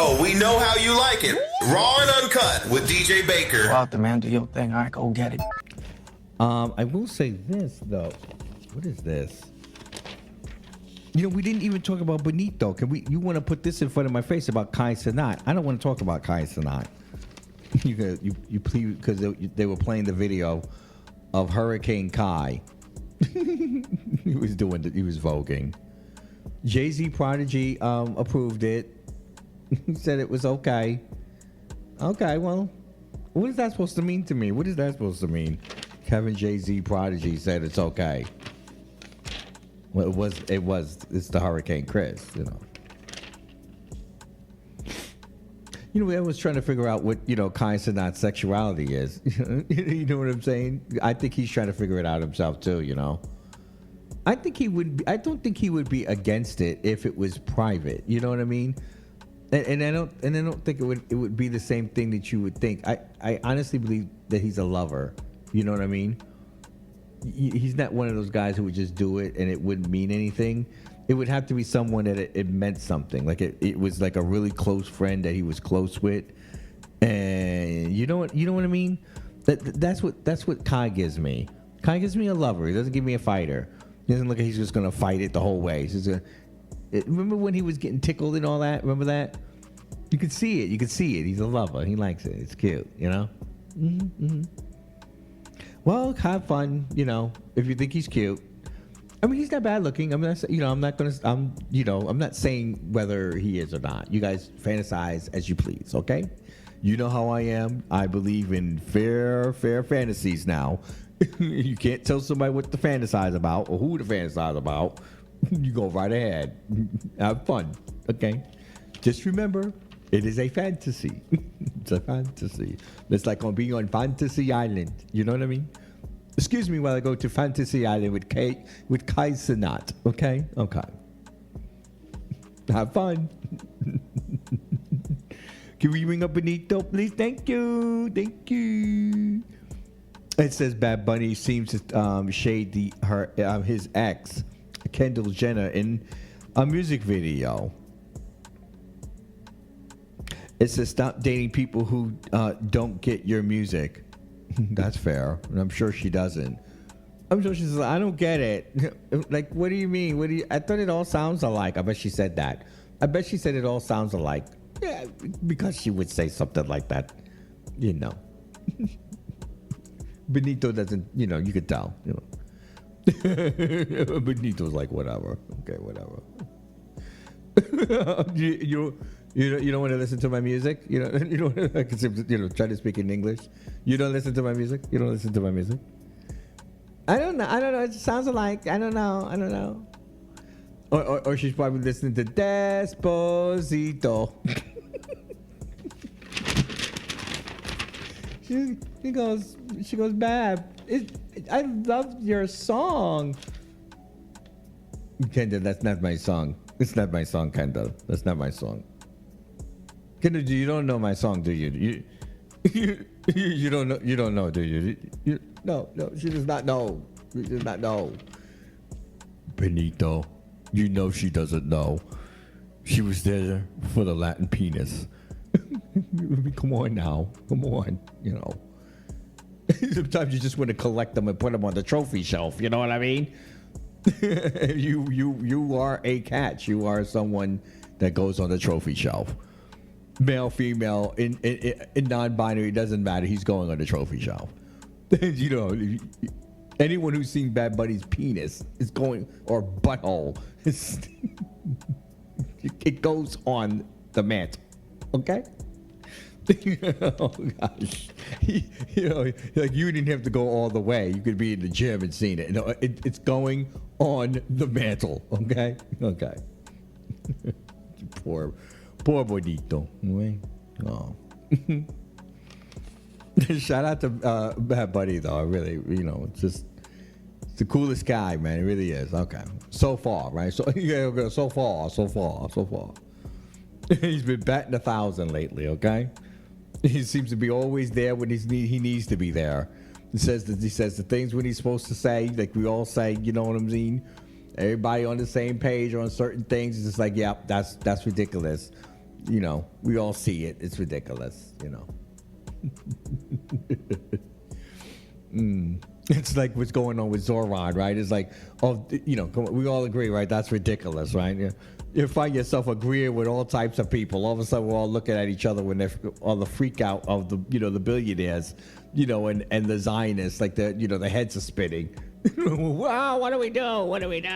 Oh, we know how you like it. Raw and uncut with DJ Baker. Go out there, man. Do your thing. All right, go get it. I will say this, though. What is this? You know, we didn't even talk about Benito. You want to put this in front of my face about Kai Cenat? I don't want to talk about Kai Cenat. You please, because they were playing the video of Hurricane Kai. He was voguing. Jay-Z Prodigy approved it. He said it was okay. Okay, well, what is that supposed to mean to me? What is that supposed to mean? Kevin Jay-Z Prodigy said it's okay. Well, it's the Hurricane Chris, you know. You know, I was trying to figure out what, Kai Cenat's sexuality is. You know what I'm saying? I think he's trying to figure it out himself too, I don't think he would be against it if it was private. You know what I mean? And I don't think it would be the same thing that you would think. I honestly believe that he's a lover. You know what I mean? He's not one of those guys who would just do it and it wouldn't mean anything. It would have to be someone that it meant something. Like it was like a really close friend that he was close with. And you know what I mean? That's what Kai gives me. Kai gives me a lover. He doesn't give me a fighter. He doesn't look like he's just gonna fight it the whole way. Remember when he was getting tickled and all that? Remember that? You could see it. He's a lover. He likes it. It's cute, Mm-hmm. Well, have fun, if you think he's cute. I mean, he's not bad looking. I'm not saying whether he is or not. You guys fantasize as you please, okay? You know how I am. I believe in fair fantasies now. You can't tell somebody what to fantasize about or who to fantasize about. You go right ahead. Have fun, okay? Just remember, it is a fantasy. It's a fantasy. It's like being on Fantasy Island. You know what I mean? Excuse me while I go to Fantasy Island with Kai Cenat. Okay? Okay. Have fun. Can we ring up Benito, please? Thank you. It says Bad Bunny seems to shade his ex, Kendall Jenner, in a music video. It says stop dating people who don't get your music. That's fair, and I'm sure she doesn't. I'm sure she's like, I don't get it. Like, what do you mean? I thought it all sounds alike. I bet she said that. I bet she said it all sounds alike. Yeah, because she would say something like that. Benito doesn't, you could tell, Benito's like, whatever. Okay, whatever. You don't want to listen to my music? You don't try to speak in English. You don't listen to my music? You don't listen to my music? I don't know. It sounds alike. I don't know. Or she's probably listening to Desposito. She goes, Bab, I love your song. Kendall, that's not my song. It's not my song, Kendall. That's not my song. Kendall, you don't know my song, do you? You don't know. You don't know, do you? No. She does not know. She does not know. Benito, she doesn't know. She was there for the Latin penis. Come on now. Come on. Sometimes you just want to collect them and put them on the trophy shelf. You know what I mean? You are a catch. You are someone that goes on the trophy shelf. Male, female, in non-binary, it doesn't matter. He's going on the trophy shelf. Anyone who's seen Bad Bunny's penis is going, or butthole, it goes on the mantle. Okay? Oh gosh, like you didn't have to go all the way. You could be in the gym and seen it. It's going on the mantle. Okay. Poor Bonito. Oh. Shout out to Bad Bunny though. Really, it's the coolest guy, man. It really is. Okay. So far, right? So so far. He's been batting 1,000 lately. Okay. He seems to be always there when he needs to be there. He says the things when he's supposed to say, like we all say. You know what I mean? Everybody on the same page on certain things. It's just like, yeah, that's ridiculous. we all see it. It's ridiculous, It's like what's going on with Zoran, right? It's like, come on, we all agree, right? That's ridiculous, right? You find yourself agreeing with all types of people. All of a sudden, we're all looking at each other when they're all the freak out of the billionaires, and the Zionists, like the heads are spinning. Wow, what do we do? What do we do?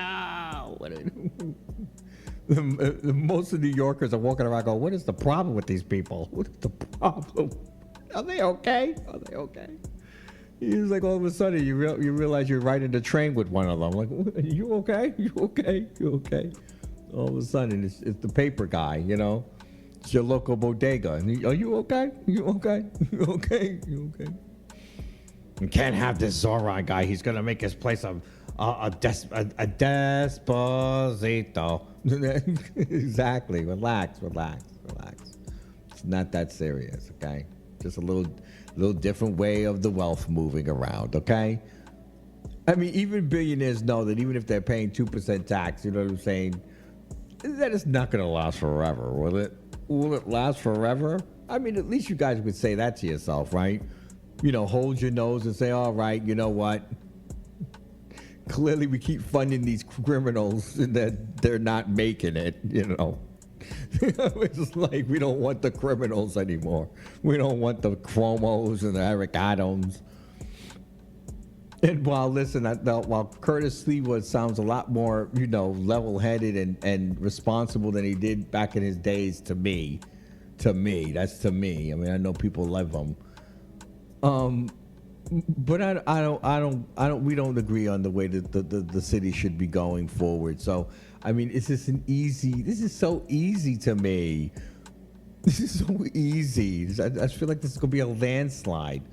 Most of New Yorkers are walking around going, what is the problem with these people? What is the problem? Are they okay? Are they okay? He's like, all of a sudden, you realize you're riding the train with one of them. Like, you okay? You okay? You okay? All of a sudden, it's the paper guy, It's your local bodega. And are you okay? You okay? You okay? You okay? You can't have this Zoran guy. He's going to make his place a desposito. Exactly. Relax. It's not that serious, okay? Just a little different way of the wealth moving around, okay? I mean, even billionaires know that even if they're paying 2% tax, you know what I'm saying, that is not going to last forever, will it? Will it last forever? I mean, at least you guys would say that to yourself, right? Hold your nose and say, all right, you know what? Clearly we keep funding these criminals and that they're not making it, It's like we don't want the criminals anymore. We don't want the Cuomos and the Eric Adams. And while Curtis Sliwa sounds a lot more, level-headed and responsible than he did back in his days, to me, that's to me. I mean, I know people love him. But we don't agree on the way that the city should be going forward. So, I mean, this is so easy to me. This is so easy. I feel like this is going to be a landslide.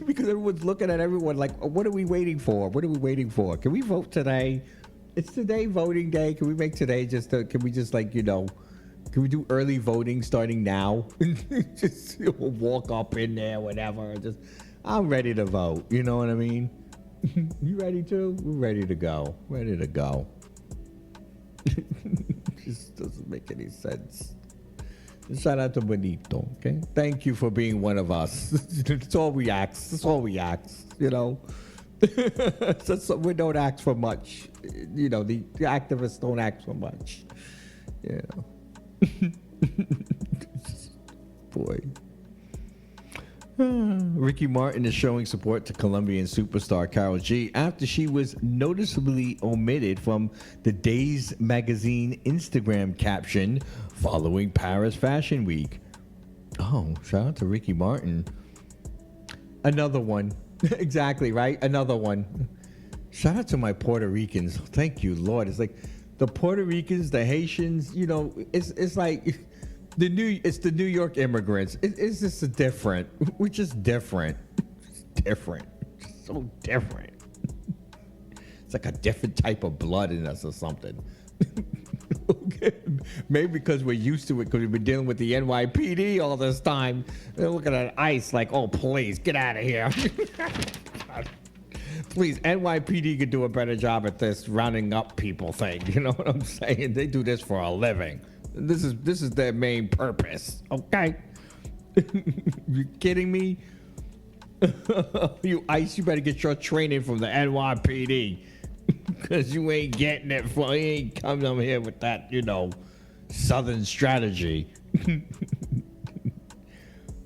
Because everyone's looking at everyone like, what are we waiting for? What are we waiting for? Can we vote today? It's today voting day. Can we make today can we do early voting starting now? Just walk up in there, whatever. I'm ready to vote. You know what I mean? You ready too? We're ready to go. Ready to go. Just doesn't make any sense. Shout out to Benito, okay? Thank you for being one of us. That's all we ask. That's all we ask, We don't ask for much. The activists don't ask for much. Boy. Ricky Martin is showing support to Colombian superstar Karol G after she was noticeably omitted from the Days magazine Instagram caption following Paris Fashion Week. Oh, shout out to Ricky Martin. Another one. Exactly, right? Another one. Shout out to my Puerto Ricans. Thank you, Lord. It's like the Puerto Ricans, the Haitians, it's like... It's the New York immigrants. It's just different. We're just different. It's different. It's so different. It's like a different type of blood in us or something. Okay. Maybe because we're used to it, because we've been dealing with the NYPD all this time. They're looking at ICE like, oh, please, get out of here. Please, NYPD could do a better job at this rounding up people thing. You know what I'm saying? They do this for a living. This is their main purpose, okay? You kidding me? You ICE, you better get your training from the NYPD, because you ain't getting it from. You ain't coming over here with that, Southern strategy.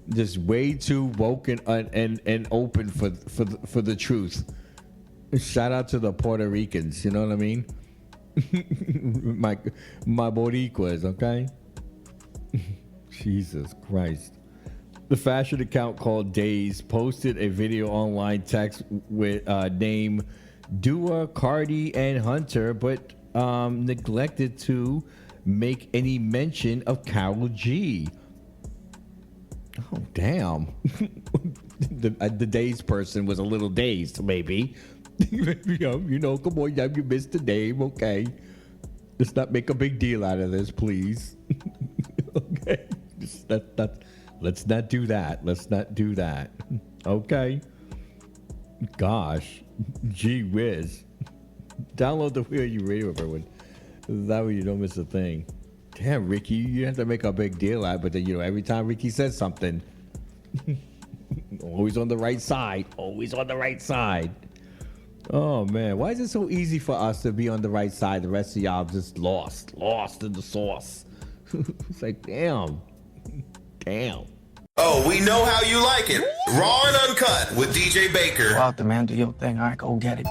Just way too woke and open for the truth. Shout out to the Puerto Ricans. You know what I mean? my Boricuas, okay? Jesus Christ. The fashion account called Days posted a video online text with name Dua, Cardi, and Hunter, but neglected to make any mention of Karol G. Oh, damn. The Days person was a little dazed, maybe. Come on, you missed the name, okay? Let's not make a big deal out of this, please. Okay? Let's not do that. Let's not do that. Okay? Gosh. Gee whiz. Download the Wheel You Radio, everyone. That way you don't miss a thing. Damn, Ricky, you have to make a big deal out, but then every time Ricky says something, always on the right side, always on the right side. Oh man, why is it so easy for us to be on the right side? The rest of y'all just lost in the sauce. It's like, damn. Oh, we know how you like it. Raw and uncut with DJ Baker. Go out there, man. Do your thing. All right, go get it.